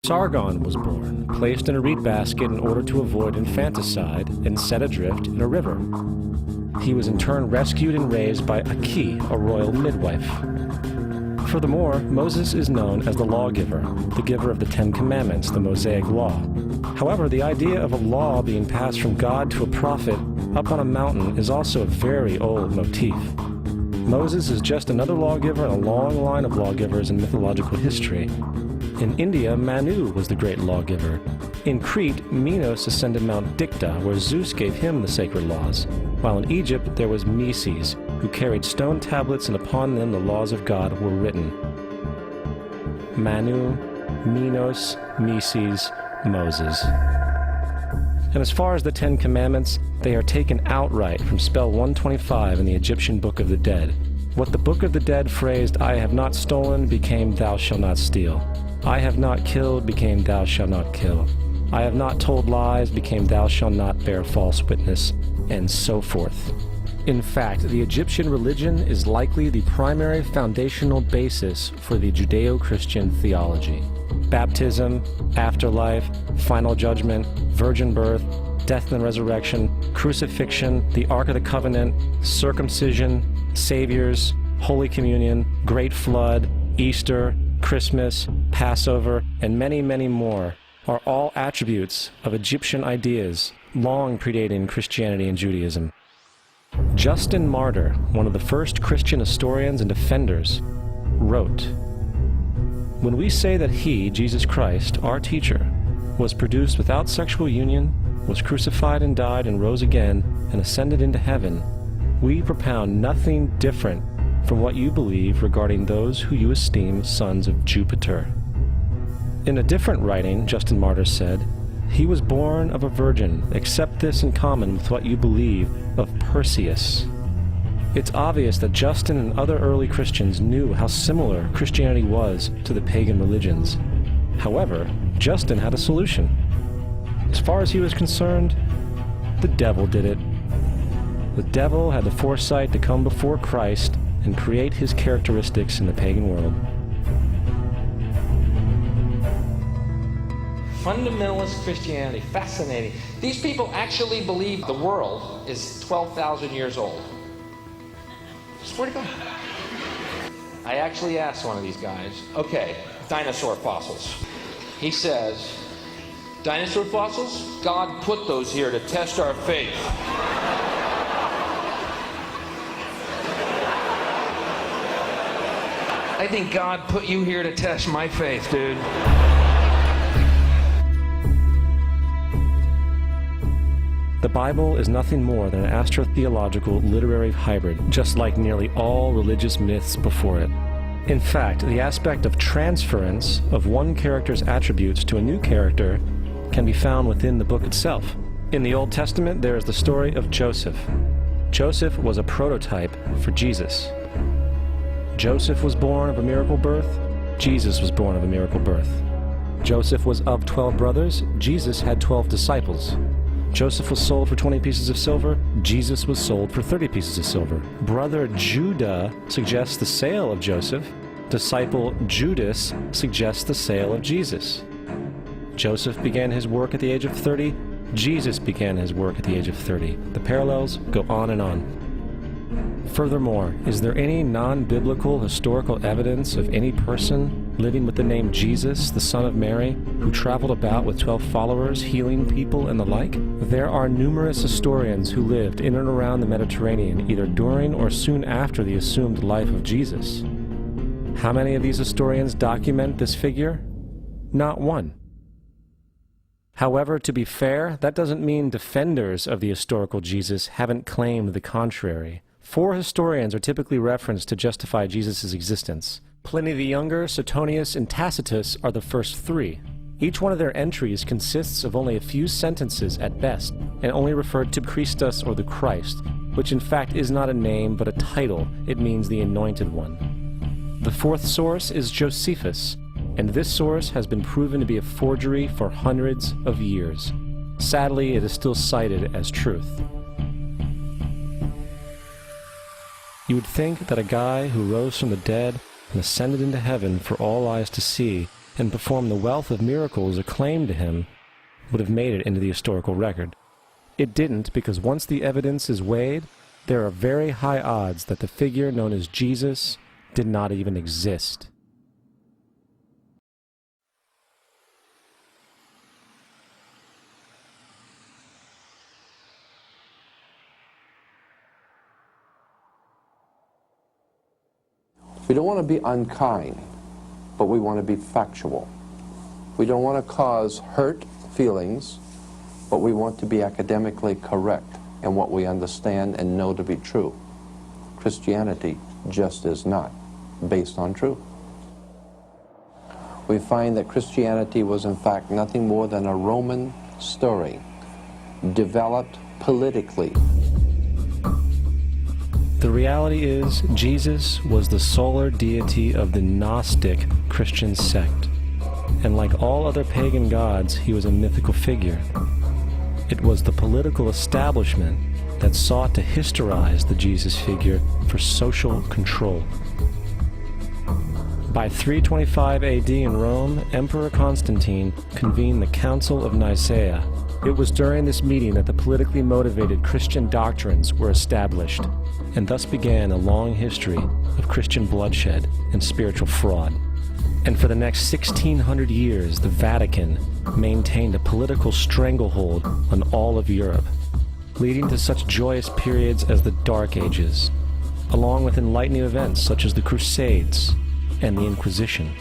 Sargon was born, placed in a reed basket in order to avoid infanticide, and set adrift in a river. He was in turn rescued and raised by Aki, a royal midwife. Furthermore, Moses is known as the lawgiver, the giver of the Ten Commandments, the Mosaic Law. However, the idea of a law being passed from God to a prophet up on a mountain is also a very old motif. Moses is just another lawgiver in a long line of lawgivers in mythological history. In India, Manu was the great lawgiver. In Crete, Minos ascended Mount Dicta, where Zeus gave him the sacred laws, while in Egypt there was Meses, who carried stone tablets and upon them the laws of God were written. Manu, Minos, Meses, Moses. And as far as the Ten Commandments, they are taken outright from spell 125 in the Egyptian Book of the Dead. What the Book of the Dead phrased, "I have not stolen," became "Thou shalt not steal." "I have not killed," became "Thou shalt not kill." "I have not told lies," became "Thou shalt not bear false witness," and so forth. In fact, the Egyptian religion is likely the primary foundational basis for the Judeo-Christian theology. Baptism, afterlife, final judgment, virgin birth, death and resurrection, crucifixion, the Ark of the Covenant, circumcision, saviors, Holy Communion, Great Flood, Easter, Christmas, Passover, and many, many more are all attributes of Egyptian ideas long predating Christianity and Judaism. Justin Martyr, one of the first Christian historians and defenders, wrote, "When we say that he, Jesus Christ, our teacher, was produced without sexual union, was crucified and died and rose again and ascended into heaven, we propound nothing different from what you believe regarding those who you esteem sons of Jupiter." In a different writing, Justin Martyr said, "He was born of a virgin, except this in common with what you believe of Perseus." It's obvious that Justin and other early Christians knew how similar Christianity was to the pagan religions. However, Justin had a solution. As far as he was concerned, the devil did it. The devil had the foresight to come before Christ and create his characteristics in the pagan world. Fundamentalist Christianity, fascinating. These people actually believe the world is 12,000 years old. Swear to God. I actually asked one of these guys, okay, dinosaur fossils. He says, dinosaur fossils? God put those here to test our faith. I think God put you here to test my faith, dude. The Bible is nothing more than an astrotheological literary hybrid, just like nearly all religious myths before it. In fact, the aspect of transference of one character's attributes to a new character can be found within the book itself. In the Old Testament, there is the story of Joseph. Joseph was a prototype for Jesus. Joseph was born of a miracle birth. Jesus was born of a miracle birth. Joseph was of 12 brothers. Jesus had 12 disciples. Joseph was sold for 20 pieces of silver. Jesus was sold for 30 pieces of silver. Brother Judah suggests the sale of Joseph. Disciple Judas suggests the sale of Jesus. Joseph began his work at the age of 30. Jesus began his work at the age of 30. The parallels go on and on. Furthermore, is there any non-biblical historical evidence of any person living with the name Jesus, the son of Mary, who traveled about with 12 followers, healing people and the like? There are numerous historians who lived in and around the Mediterranean, either during or soon after the assumed life of Jesus. How many of these historians document this figure? Not one. However, to be fair, that doesn't mean defenders of the historical Jesus haven't claimed the contrary. 4 historians are typically referenced to justify Jesus' existence. Pliny the Younger, Suetonius, and Tacitus are the first 3. Each one of their entries consists of only a few sentences at best, and only referred to Christus or the Christ, which in fact is not a name but a title. It means the Anointed One. The 4th source is Josephus, and this source has been proven to be a forgery for hundreds of years. Sadly, it is still cited as truth. You would think that a guy who rose from the dead and ascended into heaven for all eyes to see, and perform the wealth of miracles acclaimed to him would have made it into the historical record. It didn't, because once the evidence is weighed, there are very high odds that the figure known as Jesus did not even exist. We don't want to be unkind, but we want to be factual. We don't want to cause hurt feelings, but we want to be academically correct in what we understand and know to be true. Christianity just is not based on truth. We find that Christianity was in fact nothing more than a Roman story, developed politically. The reality is, Jesus was the solar deity of the Gnostic Christian sect, and like all other pagan gods, he was a mythical figure. It was the political establishment that sought to historize the Jesus figure for social control. By 325 AD in Rome, Emperor Constantine convened the Council of Nicaea. It was during this meeting that the politically motivated Christian doctrines were established, and thus began a long history of Christian bloodshed and spiritual fraud. And for the next 1600 years, the Vatican maintained a political stranglehold on all of Europe, leading to such joyous periods as the Dark Ages, along with enlightening events such as the Crusades and the Inquisition.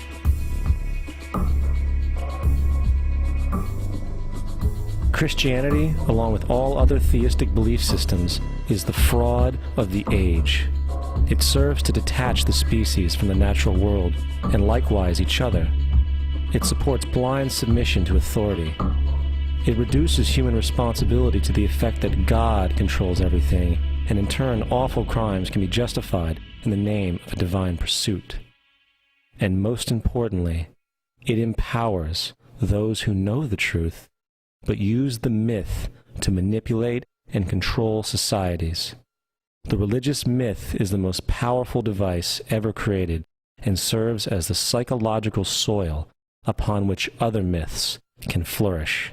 Christianity, along with all other theistic belief systems, is the fraud of the age. It serves to detach the species from the natural world, and likewise each other. It supports blind submission to authority. It reduces human responsibility to the effect that God controls everything, and in turn awful crimes can be justified in the name of a divine pursuit. And most importantly, it empowers those who know the truth, but use the myth to manipulate and control societies. The religious myth is the most powerful device ever created and serves as the psychological soil upon which other myths can flourish.